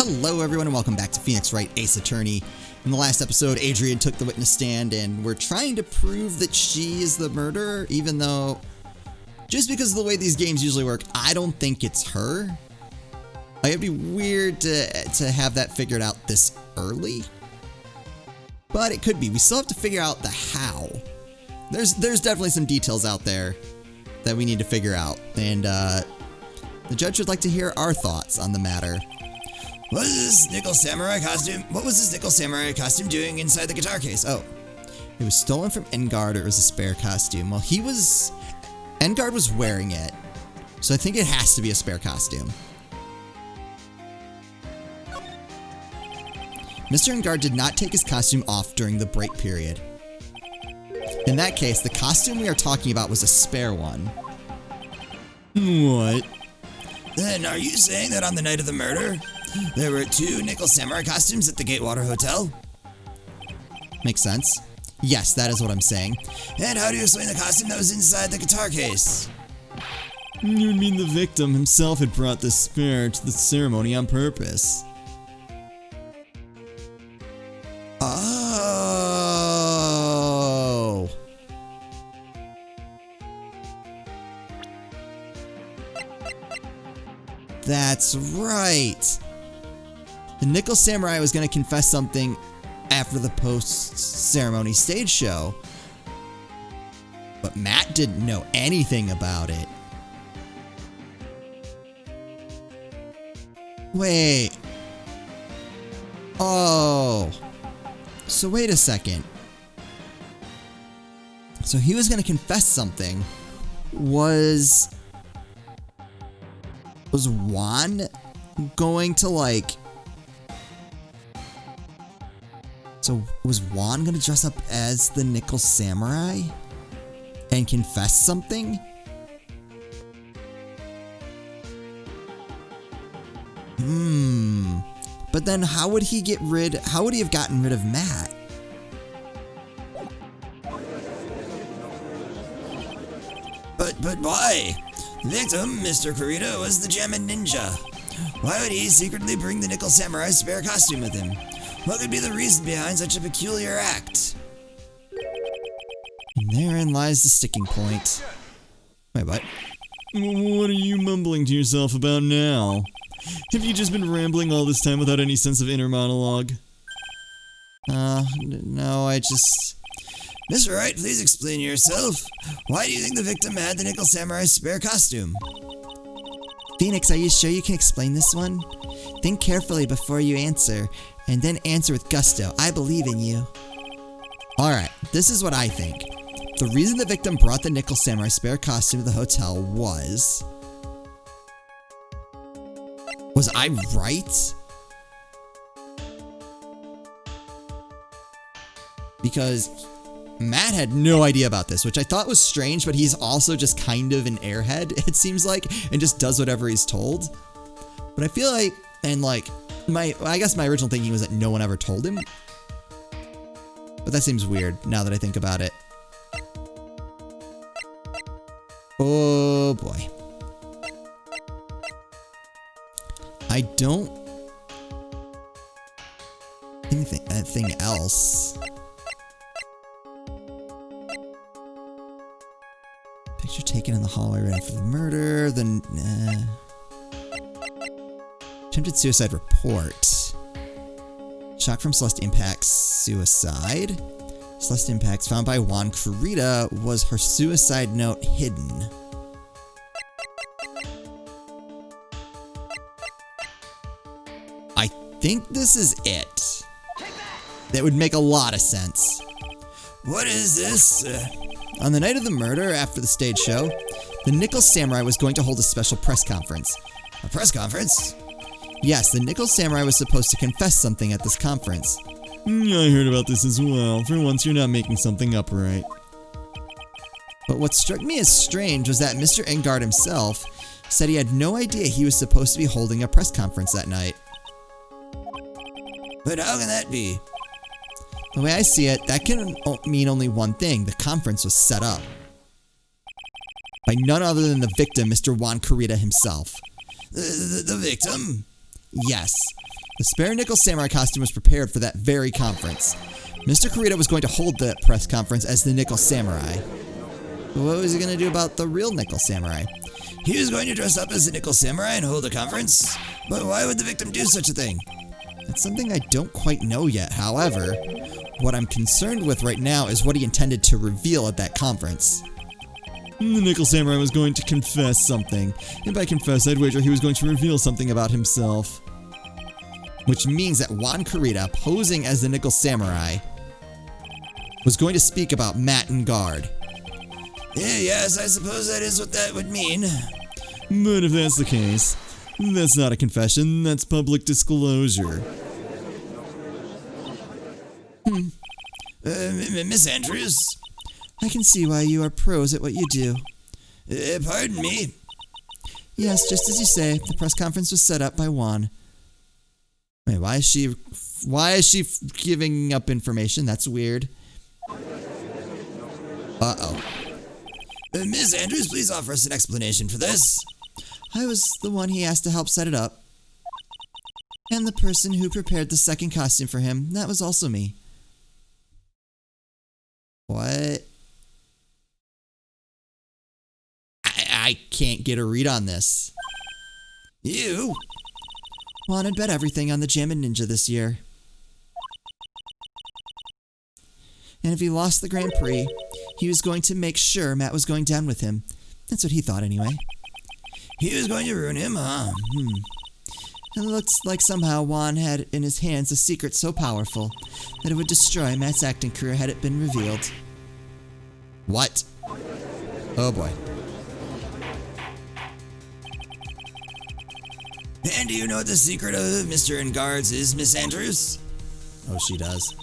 Hello everyone and welcome back to Phoenix Wright, Ace Attorney. In the last episode, Adrian took the witness stand and we're trying to prove that she is the murderer, even though, just because of the way these games usually work, I don't think it's her. Like, it'd be weird to have that figured out this early. But it could be. We still have to figure out the how. There's definitely some details out there that we need to figure out. And the judge would like to hear our thoughts on the matter. What was this nickel samurai costume doing inside the guitar case? Oh, it was stolen from Engard, or it was a spare costume. Well, Engard was wearing it, so I think it has to be a spare costume. Mr. Engard did not take his costume off during the break period. In that case, the costume we are talking about was a spare one. What? Then are you saying that on the night of the murder, there were 2 nickel samurai costumes at the Gatewater Hotel? Makes sense. Yes, that is what I'm saying. And how do you explain the costume that was inside the guitar case? You would mean the victim himself had brought the spare to the ceremony on purpose. Oh. That's right. The Nickel Samurai was going to confess something after the post-ceremony stage show, but Matt didn't know anything about it. Wait. Oh. So wait a second. So he was going to confess something. Was Juan going to So was Juan going to dress up as the Nickel Samurai and confess something? But then how would he have gotten rid of Matt? But why? The victim, Mr. Kurita, was the Gemin Ninja. Why would he secretly bring the Nickel Samurai's spare costume with him? What could be the reason behind such a peculiar act? And therein lies the sticking point. Wait, what? What are you mumbling to yourself about now? Have you just been rambling all this time without any sense of inner monologue? No, I just... Mr. Wright, please explain yourself. Why do you think the victim had the Nickel Samurai's spare costume? Phoenix, are you sure you can explain this one? Think carefully before you answer, and then answer with gusto. I believe in you. Alright, this is what I think. The reason the victim brought the Nickel Samurai spare costume to the hotel was I right? Because Matt had no idea about this, which I thought was strange, but he's also just kind of an airhead, it seems like, and just does whatever he's told. But I feel like, I guess my original thinking was that no one ever told him. But that seems weird now that I think about it. Oh boy. I don't... anything else. Picture taken in the hallway right after the murder, then... Attempted suicide report. Shock from Celeste Impact's suicide. Celeste Impact's found by Juan Kurita. Was her suicide note hidden? I think this is it. That would make a lot of sense. What is this? On the night of the murder, after the stage show, the Nickel Samurai was going to hold a special press conference. A press conference? Yes, the Nickel Samurai was supposed to confess something at this conference. I heard about this as well. For once, you're not making something up right. But what struck me as strange was that Mr. Engard himself said he had no idea he was supposed to be holding a press conference that night. But how can that be? The way I see it, that can mean only one thing. The conference was set up by none other than the victim, Mr. Juan Kurita himself. The victim? Yes. The spare nickel samurai costume was prepared for that very conference. Mr. Kurita was going to hold the press conference as the nickel samurai. But what was he going to do about the real nickel samurai? He was going to dress up as a nickel samurai and hold a conference. But why would the victim do such a thing? That's something I don't quite know yet. However, what I'm concerned with right now is what he intended to reveal at that conference. The nickel samurai was going to confess something. And by confess, I'd wager he was going to reveal something about himself. Which means that Juan Kurita, posing as the nickel samurai, was going to speak about Matt and Guard. Yes, I suppose that is what that would mean. But if that's the case, that's not a confession, that's public disclosure. Miss Andrews? I can see why you are pros at what you do. Pardon me? Yes, just as you say, the press conference was set up by Juan. Wait, why is she giving up information? That's weird. Uh-oh. Miss Andrews, please offer us an explanation for this. I was the one he asked to help set it up. And the person who prepared the second costume for him, that was also me. What? I can't get a read on this. You? Juan had bet everything on the Jammin' Ninja this year. And if he lost the Grand Prix, he was going to make sure Matt was going down with him. That's what he thought anyway. He was going to ruin him, huh? It looks like somehow Juan had in his hands a secret so powerful that it would destroy Matt's acting career had it been revealed. What? Oh boy. And do you know what the secret of Mr. Guards is, Miss Andrews? Oh, she does.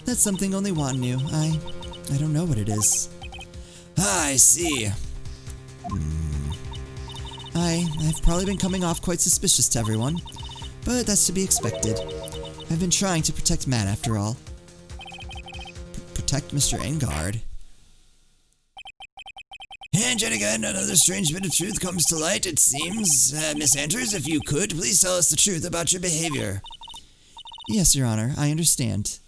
That's something only Juan knew. I don't know what it is. I see. I've probably been coming off quite suspicious to everyone, but that's to be expected. I've been trying to protect Matt after all. Protect Mr. Engard. And yet again, another strange bit of truth comes to light, it seems. Miss Andrews, if you could, please tell us the truth about your behavior. Yes, Your Honor, I understand.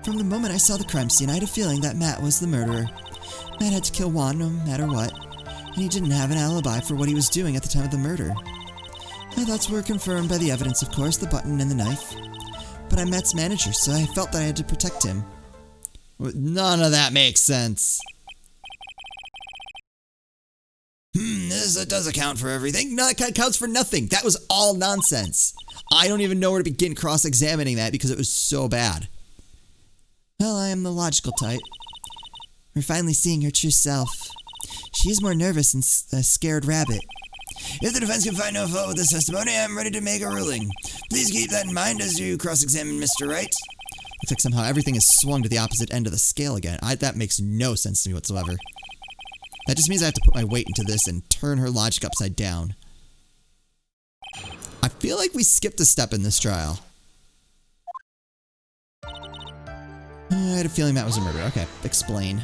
From the moment I saw the crime scene, I had a feeling that Matt was the murderer. Matt had to kill Juan no matter what, and he didn't have an alibi for what he was doing at the time of the murder. My thoughts were confirmed by the evidence, of course, the button and the knife. But I'm Matt's manager, so I felt that I had to protect him. None of that makes sense. This does account for everything. No, it counts for nothing. That was all nonsense. I don't even know where to begin cross-examining that because it was so bad. Well, I am the logical type. We're finally seeing her true self. She is more nervous than a scared rabbit. If the defense can find no fault with this testimony, I'm ready to make a ruling. Please keep that in mind as you cross-examine Mr. Wright. Looks like somehow everything is swung to the opposite end of the scale again. That makes no sense to me whatsoever. That just means I have to put my weight into this and turn her logic upside down. I feel like we skipped a step in this trial. I had a feeling that was a murder. Okay, explain.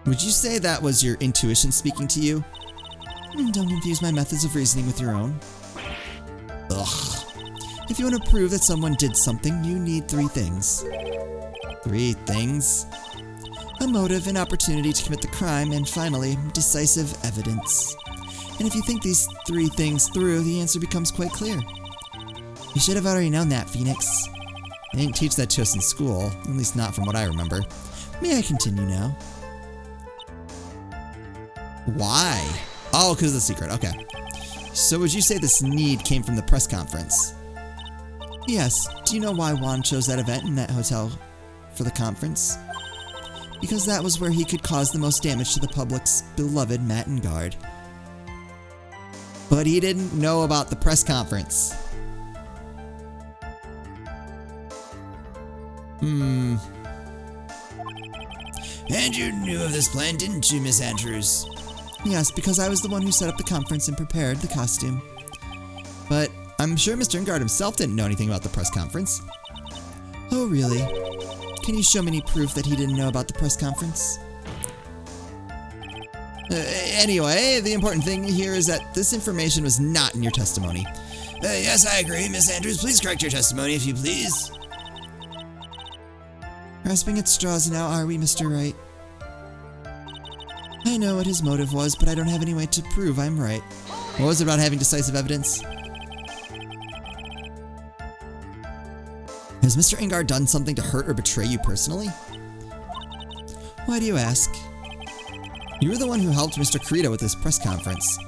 Would you say that was your intuition speaking to you? Don't confuse my methods of reasoning with your own. Ugh. If you want to prove that someone did something, you need 3 things. 3 things? A motive, an opportunity to commit the crime, and finally, decisive evidence. And if you think these 3 things through, the answer becomes quite clear. You should have already known that, Phoenix. They didn't teach that to us in school, at least not from what I remember. May I continue now? Why? Oh, because of the secret. Okay. So would you say this need came from the press conference? Yes. Do you know why Juan chose that event in that hotel for the conference? Because that was where he could cause the most damage to the public's beloved Matt and Guard. But he didn't know about the press conference. And you knew of this plan, didn't you, Miss Andrews? Yes, because I was the one who set up the conference and prepared the costume. But I'm sure Mr. Engard himself didn't know anything about the press conference. Oh, really? Can you show me any proof that he didn't know about the press conference? Anyway, the important thing here is that this information was not in your testimony. Yes, I agree. Miss Andrews, please correct your testimony, if you please. Grasping at straws now, are we, Mr. Wright? I know what his motive was, but I don't have any way to prove I'm right. What was it about having decisive evidence? Has Mr. Ingard done something to hurt or betray you personally? Why do you ask? You were the one who helped Mr. Carito with this press conference,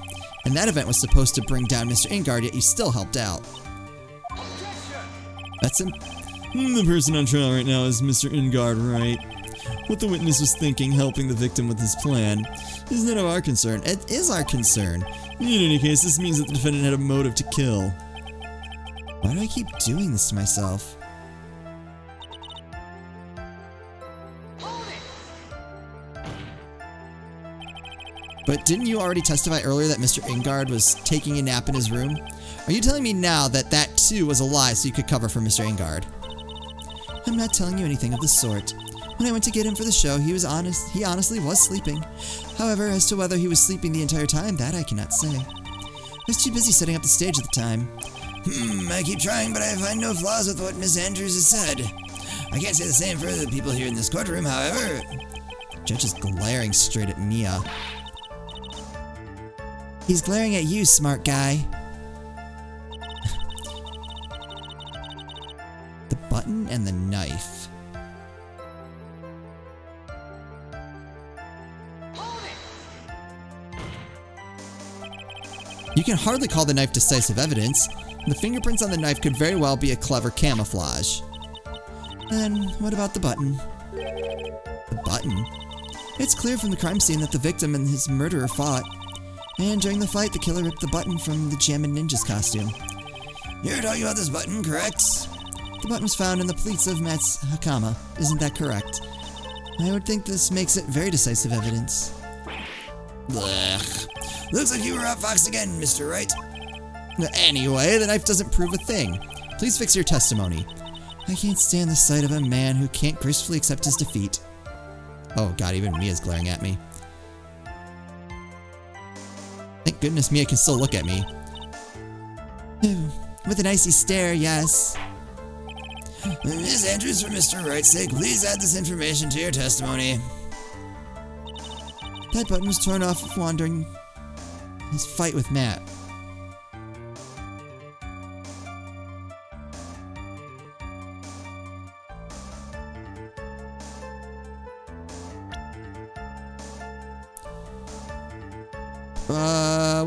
and that event was supposed to bring down Mr. Ingard, yet you still helped out. That's him. The person on trial right now is Mr. Ingard, right? What the witness was thinking, helping the victim with his plan, is none of our concern. It is our concern. In any case, this means that the defendant had a motive to kill. Why do I keep doing this to myself? But didn't you already testify earlier that Mr. Ingard was taking a nap in his room? Are you telling me now that that too was a lie so you could cover for Mr. Ingard? I'm not telling you anything of the sort. When I went to get him for the show, he honestly was sleeping. However, as to whether he was sleeping the entire time, that I cannot say. I was too busy setting up the stage at the time. I keep trying, but I find no flaws with what Miss Andrews has said. I can't say the same for the people here in this courtroom, however. The judge is glaring straight at Mia. He's glaring at you, smart guy. The button and the knife. You can hardly call the knife decisive evidence. The fingerprints on the knife could very well be a clever camouflage. Then, what about the button? The button? It's clear from the crime scene that the victim and his murderer fought. And during the fight, the killer ripped the button from the Jammin' Ninja's costume. You're talking about this button, correct? The button was found in the pleats of Matt's hakama. Isn't that correct? I would think this makes it very decisive evidence. Blech. Looks like you were outfoxed again, Mr. Wright. Anyway, the knife doesn't prove a thing. Please fix your testimony. I can't stand the sight of a man who can't gracefully accept his defeat. Oh god, even Mia's glaring at me. Thank goodness Mia can still look at me. With an icy stare, yes. Miss Andrews, for Mr. Wright's sake, please add this information to your testimony. That button was torn off of Juan during his fight with Matt.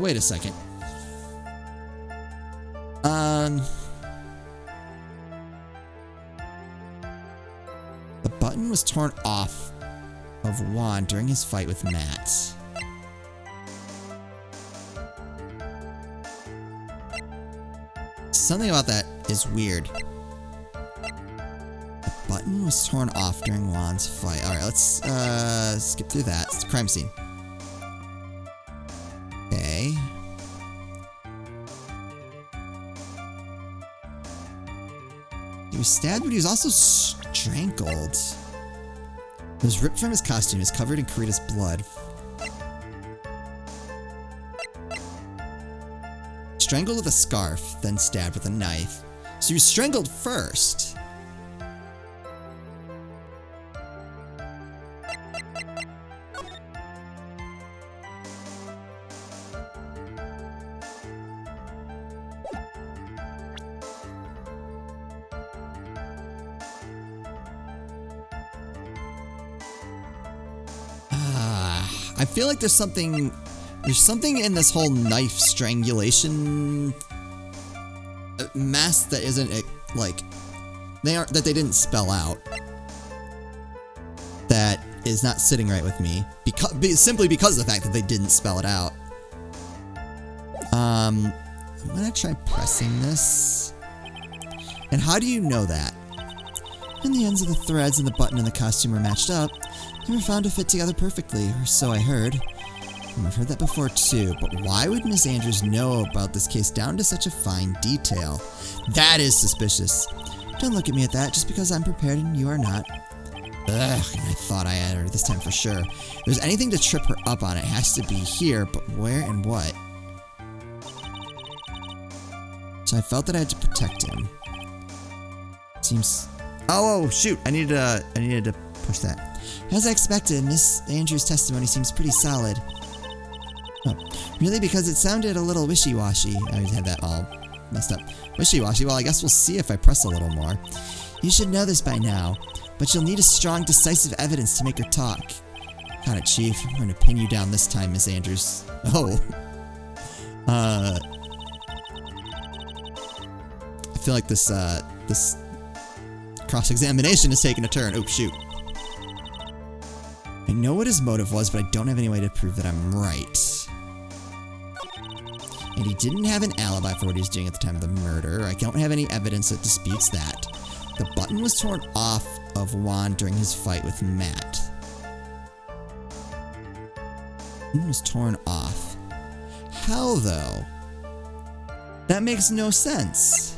Wait a second. The button was torn off of Juan during his fight with Matt. Something about that is weird. The button was torn off during Juan's fight. Alright, let's skip through that. It's a crime scene. Okay. He was stabbed, but he was also strangled. It was ripped from his costume. It was covered in Karita's blood. Strangled with a scarf, then stabbed with a knife. So he was strangled first. I feel like there's something in this whole knife strangulation mess that isn't like that they didn't spell out. That is not sitting right with me simply because of the fact that they didn't spell it out. I'm gonna try pressing this. And how do you know that? When the ends of the threads and the button and the costume were matched up, they were found to fit together perfectly, or so I heard. I've heard that before too, but why would Miss Andrews know about this case down to such a fine detail? That is suspicious. Don't look at me at that just because I'm prepared and you are not. Ugh, I thought I had her this time for sure. If there's anything to trip her up on, it has to be here, but where and what? So I felt that I had to protect him. Seems... Oh, shoot! I needed to push that. As I expected, Miss Andrews' testimony seems pretty solid. Oh, really? Because it sounded a little wishy-washy. I had that all messed up. Wishy-washy? Well, I guess we'll see if I press a little more. You should know this by now, but you'll need a strong, decisive evidence to make her talk. Got it, Chief. I'm going to pin you down this time, Miss Andrews. Oh. I feel like this cross-examination is taking a turn. Oh, shoot. I know what his motive was, but I don't have any way to prove that I'm right. And he didn't have an alibi for what he was doing at the time of the murder. I don't have any evidence that disputes that. The button was torn off of Juan during his fight with Matt. It was torn off. How, though? That makes no sense.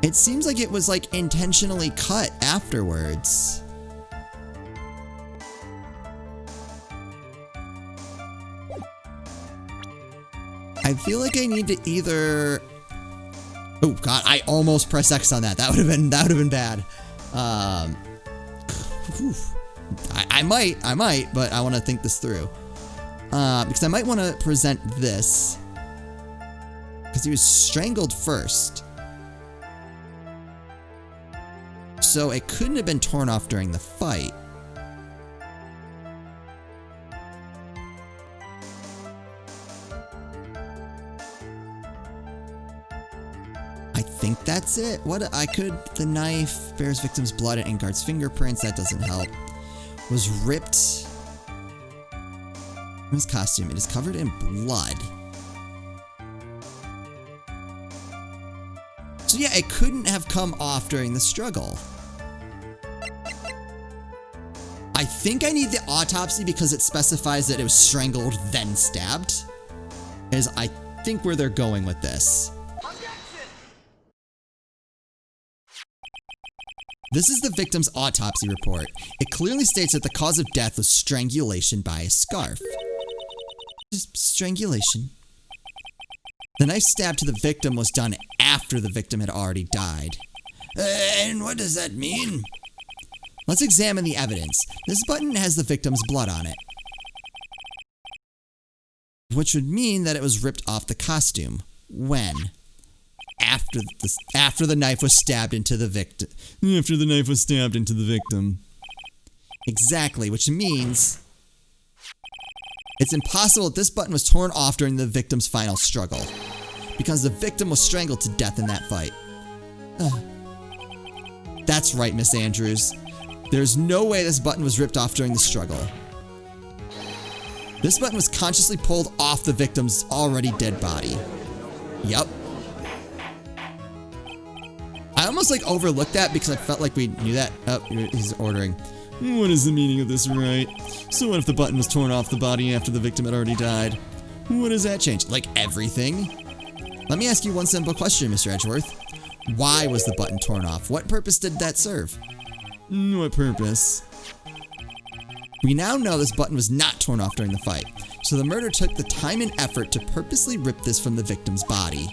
It seems like it was like intentionally cut afterwards. I feel like I need to either... Oh god, I almost pressed X on that. That would have been bad. I might, but I want to think this through. Because I might want to present this. Because he was strangled first. So it couldn't have been torn off during the fight. I think that's it. The knife bears victim's blood and Ingard's fingerprints. That doesn't help. Was ripped from his costume. It is covered in blood. So yeah, it couldn't have come off during the struggle. I think I need the autopsy because it specifies that it was strangled, then stabbed. Is I think where they're going with this. This is the victim's autopsy report. It clearly states that the cause of death was strangulation by a scarf. Just strangulation. The knife stab to the victim was done after the victim had already died. And what does that mean? Let's examine the evidence. This button has the victim's blood on it, which would mean that it was ripped off the costume. When? After the knife was stabbed into the victim. After the knife was stabbed into the victim. Exactly, which means it's impossible that this button was torn off during the victim's final struggle, because the victim was strangled to death in that fight. That's right, Miss Andrews. There's no way this button was ripped off during the struggle. This button was consciously pulled off the victim's already dead body. Yup. I almost like overlooked that because I felt like we knew that. Oh, he's ordering. What is the meaning of this, Wright? So what if the button was torn off the body after the victim had already died? What does that change? Like everything? Let me ask you one simple question, Mr. Edgeworth. Why was the button torn off? What purpose did that serve? What purpose? We now know this button was not torn off during the fight, so the murderer took the time and effort to purposely rip this from the victim's body.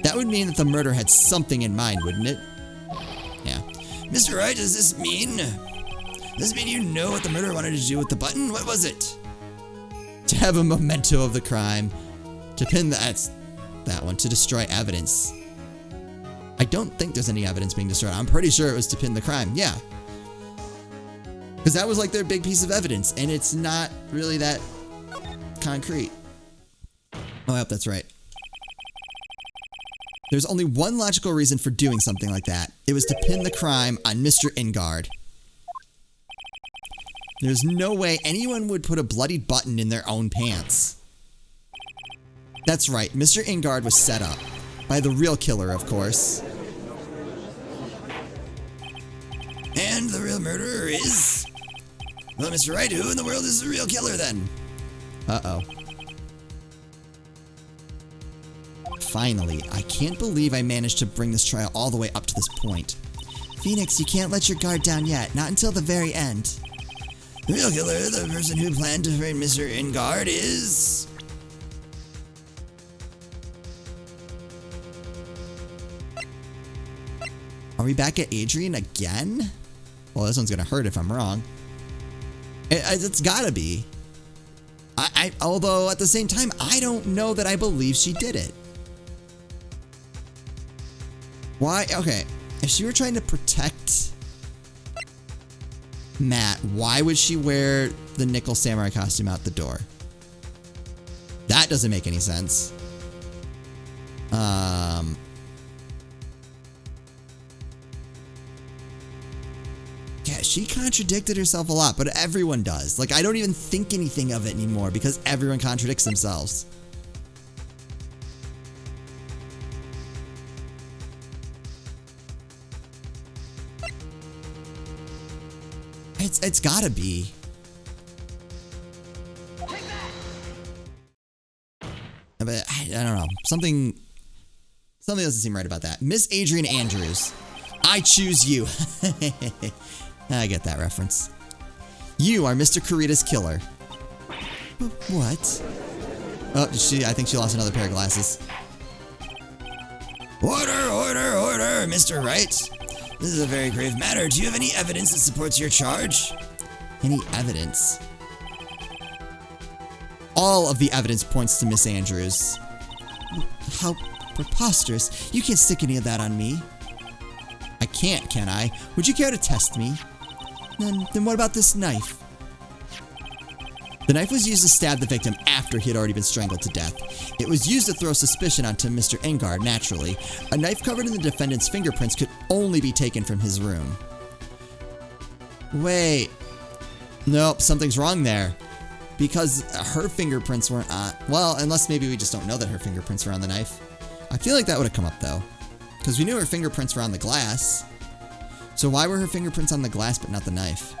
That would mean that the murderer had something in mind, wouldn't it? Yeah. Mr. Wright, does this mean you know what the murderer wanted to do with the button? What was it? To have a memento of the crime. To pin that one. To destroy evidence. I don't think there's any evidence being destroyed. I'm pretty sure it was to pin the crime. Yeah. Because that was like their big piece of evidence, and it's not really that concrete. Oh, yep, that's right. There's only one logical reason for doing something like that. It was to pin the crime on Mr. Ingard. There's no way anyone would put a bloodied button in their own pants. That's right, Mr. Ingard was set up. By the real killer, of course. And the real murderer is? Well, Mr. Wright, who in the world is the real killer then? Uh-oh. Finally, I can't believe I managed to bring this trial all the way up to this point. Phoenix, you can't let your guard down yet, not until the very end. The real killer, the person who planned to frame Mr. Ingard, is... Are we back at Adrian again? Well, this one's gonna hurt if I'm wrong. It's gotta be. Although, at the same time, I don't know that I believe she did it. Why? Okay, if she were trying to protect Matt, why would she wear the Nickel Samurai costume out the door? That doesn't make any sense. Yeah, she contradicted herself a lot, but everyone does. Like, I don't even think anything of it anymore because everyone contradicts themselves. It's gotta be. But I don't know. Something doesn't seem right about that. Miss Adrian Andrews. I choose you. I get that reference. You are Mr. Kurita's killer. What? Oh, I think she lost another pair of glasses. Order, order, order, Mr. Wright. This is a very grave matter. Do you have any evidence that supports your charge? Any evidence? All of the evidence points to Miss Andrews. How preposterous. You can't stick any of that on me. I can't, can I? Would you care to test me? Then what about this knife? The knife was used to stab the victim after he had already been strangled to death. It was used to throw suspicion onto Mr. Ingard, naturally. A knife covered in the defendant's fingerprints could only be taken from his room. Wait. Nope, something's wrong there. Because her fingerprints weren't on... Well, unless maybe we just don't know that her fingerprints were on the knife. I feel like that would have come up, though. Because we knew her fingerprints were on the glass. So why were her fingerprints on the glass but not the knife?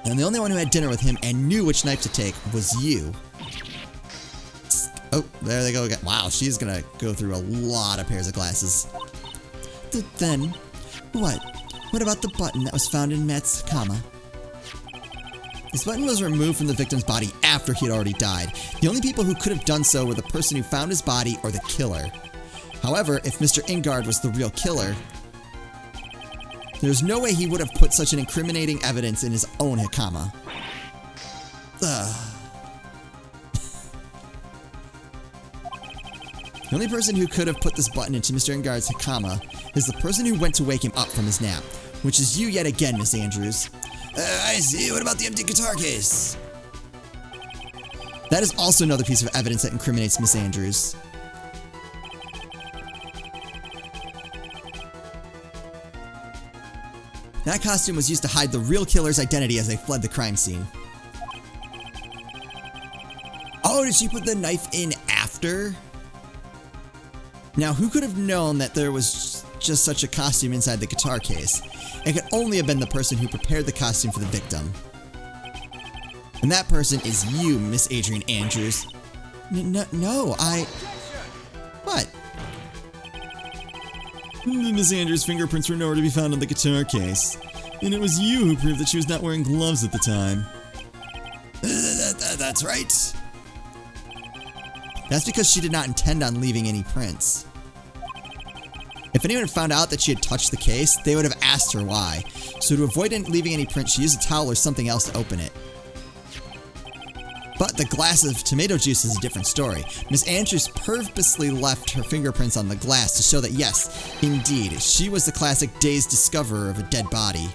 And the only one who had dinner with him and knew which knife to take was you. Oh, there they go again. Wow, she's gonna go through a lot of pairs of glasses. Then, what? What about the button that was found in Matt's Hakama? This button was removed from the victim's body after he had already died. The only people who could have done so were the person who found his body or the killer. However, if Mr. Ingard was the real killer, there's no way he would have put such an incriminating evidence in his own Hakama. The only person who could have put this button into Mr. Ingard's Hakama is the person who went to wake him up from his nap, which is you yet again, Miss Andrews. I see. What about the empty guitar case? That is also another piece of evidence that incriminates Miss Andrews. That costume was used to hide the real killer's identity as they fled the crime scene. Oh, did she put the knife in after? Now, who could have known that there was just such a costume inside the guitar case? It could only have been the person who prepared the costume for the victim. And that person is you, Miss Adrian Andrews. No, What? Miss Andrews' fingerprints were nowhere to be found on the guitar case. And it was you who proved that she was not wearing gloves at the time. That's right. That's because she did not intend on leaving any prints. If anyone found out that she had touched the case, they would have asked her why. So to avoid leaving any prints, she used a towel or something else to open it. But the glass of tomato juice is a different story. Miss Andrews purposely left her fingerprints on the glass to show that yes, indeed, she was the classic dazed discoverer of a dead body.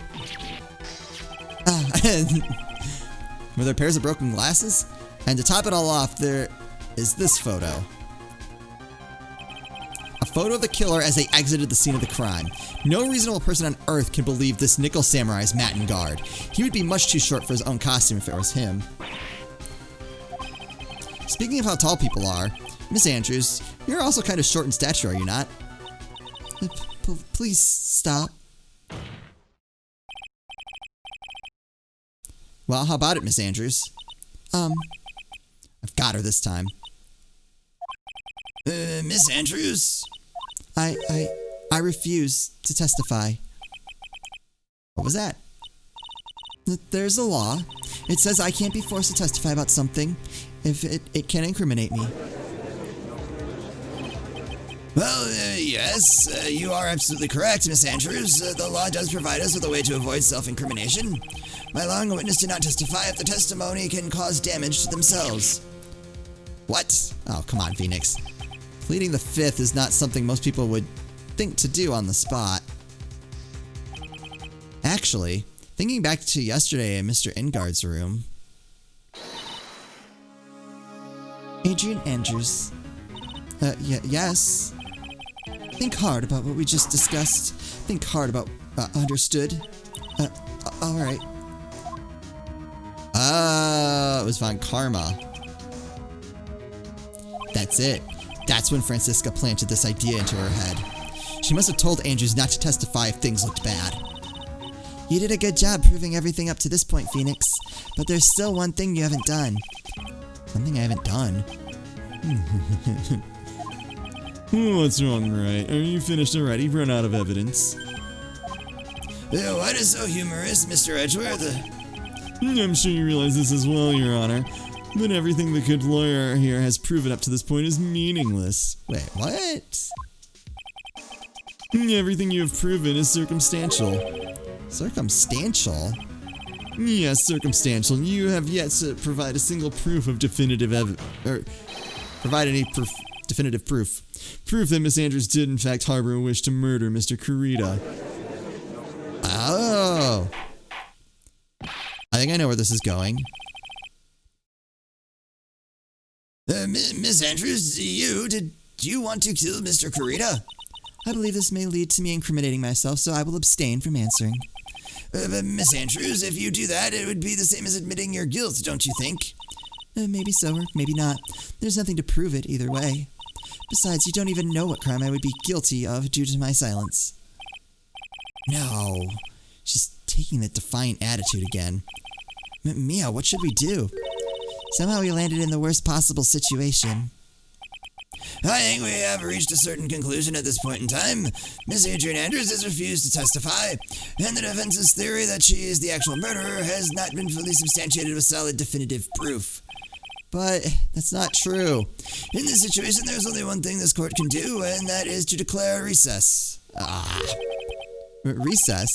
Were there pairs of broken glasses? And to top it all off, there is this photo. A photo of the killer as they exited the scene of the crime. No reasonable person on Earth can believe this Nickel Samurai is Matt Ingard. He would be much too short for his own costume if it was him. Speaking of how tall people are, Miss Andrews, you're also kind of short in stature, are you not? Please stop. Well, how about it, Miss Andrews? I've got her this time. Miss Andrews? I refuse to testify. What was that? There's a law. It says I can't be forced to testify about something if it can incriminate me. Well, yes, you are absolutely correct, Miss Andrews. The law does provide us with a way to avoid self-incrimination by allowing a witness to not testify if the testimony can cause damage to themselves. What? Oh, come on, Phoenix. Pleading the fifth is not something most people would think to do on the spot. Actually, thinking back to yesterday in Mr. Ingard's room. Adrian Andrews. Yes. Think hard about what we just discussed. Think hard about, understood. Alright. It was Von Karma. That's it. That's when Francisca planted this idea into her head. She must have told Andrews not to testify if things looked bad. You did a good job proving everything up to this point, Phoenix. But there's still one thing you haven't done. Something I haven't done? What's wrong, Wright? Are you finished already? Run out of evidence. What is so humorous, Mr. Edgeworth? I'm sure you realize this as well, Your Honor. But everything the good lawyer here has proven up to this point is meaningless. Wait, what? Everything you have proven is circumstantial. Circumstantial? Yes, circumstantial. You have yet to provide a single proof of definitive definitive proof. Proof that Miss Andrews did in fact harbor a wish to murder Mr. Kurita. Oh. I think I know where this is going. Miss Andrews, did you want to kill Mr. Kurita? I believe this may lead to me incriminating myself, so I will abstain from answering. Miss Andrews, if you do that, it would be the same as admitting your guilt, don't you think? Maybe so, or maybe not. There's nothing to prove it either way. Besides, you don't even know what crime I would be guilty of due to my silence. No. She's taking that defiant attitude again. Mia, what should we do? Somehow we landed in the worst possible situation. I think we have reached a certain conclusion at this point in time. Miss Adrian Andrews has refused to testify, and the defense's theory that she is the actual murderer has not been fully substantiated with solid definitive proof. But that's not true. In this situation, there's only one thing this court can do, and that is to declare a recess. Recess?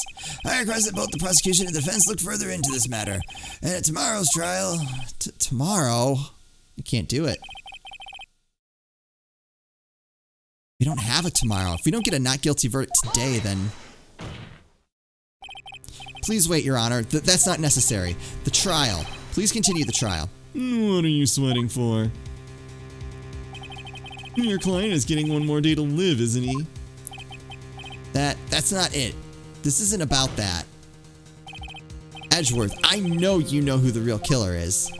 I request that both the prosecution and the defense look further into this matter. And at tomorrow's trial... Tomorrow? You can't do it. We don't have a tomorrow. If we don't get a not guilty verdict today, then... Please wait, Your Honor. That's not necessary. The trial. Please continue the trial. What are you sweating for? Your client is getting one more day to live, isn't he? That's not it. This isn't about that. Edgeworth, I know you know who the real killer is.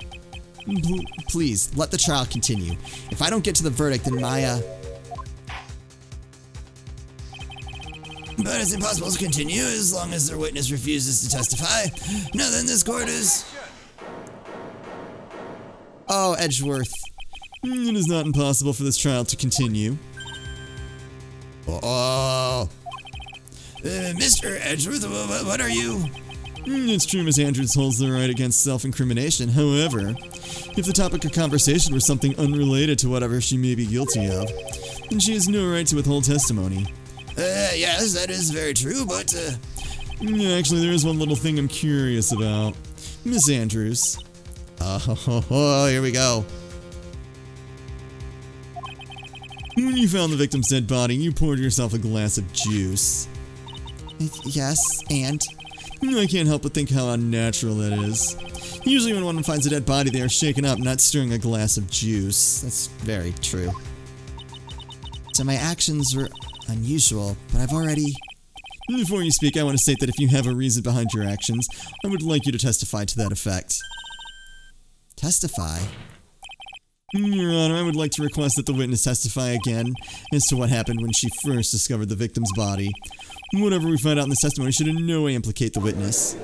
Please, let the trial continue. If I don't get to the verdict, then Maya... But it's impossible to continue as long as their witness refuses to testify. No, then this court is... Oh, Edgeworth. It is not impossible for this trial to continue. Oh... Mr. Edgeworth, what are you... It's true Miss Andrews holds the right against self-incrimination. However, if the topic of conversation were something unrelated to whatever she may be guilty of, then she has no right to withhold testimony. Yes, that is very true, but, Actually, there is one little thing I'm curious about. Miss Andrews. Oh, here we go. When you found the victim's dead body, you poured yourself a glass of juice. Yes, and? I can't help but think how unnatural that is. Usually when one finds a dead body, they are shaken up, not stirring a glass of juice. That's very true. So my actions were unusual, but I've already... Before you speak, I want to state that if you have a reason behind your actions, I would like you to testify to that effect. Testify? Your Honor, I would like to request that the witness testify again as to what happened when she first discovered the victim's body. Whatever we find out in this testimony should in no way implicate the witness.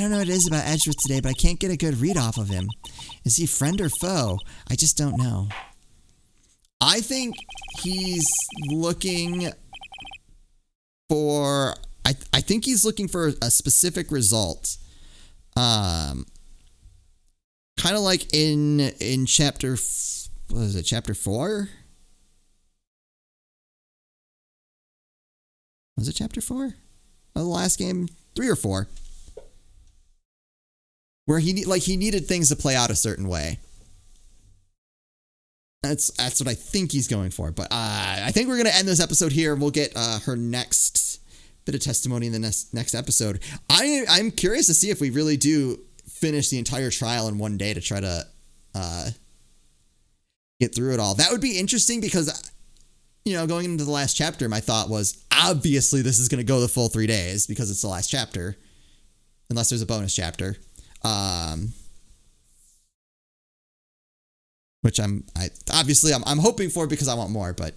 don't know what it is about Edgeworth today, but I can't get a good read off of him. Is he friend or foe? I just don't know. I think he's looking for... I think he's looking for a specific result. Kind of like in chapter... What is it? Chapter 4? Was it chapter 4? Of the last game? 3 or 4? Where he needed things to play out a certain way. That's what I think he's going for. But I think we're going to end this episode here. We'll get her next bit of testimony in the next episode. I'm curious to see if we really do finish the entire trial in one day to try to get through it all. That would be interesting because, going into the last chapter, my thought was, obviously this is going to go the full 3 days because it's the last chapter. Unless there's a bonus chapter. Which I'm hoping for because I want more, but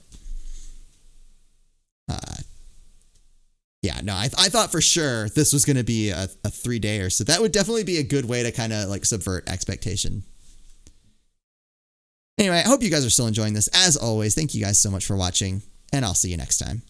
yeah, no, I thought for sure this was going to be a 3-dayer, so that would definitely be a good way to kind of like subvert expectation. Anyway, I hope you guys are still enjoying this. As always, thank you guys so much for watching, and I'll see you next time.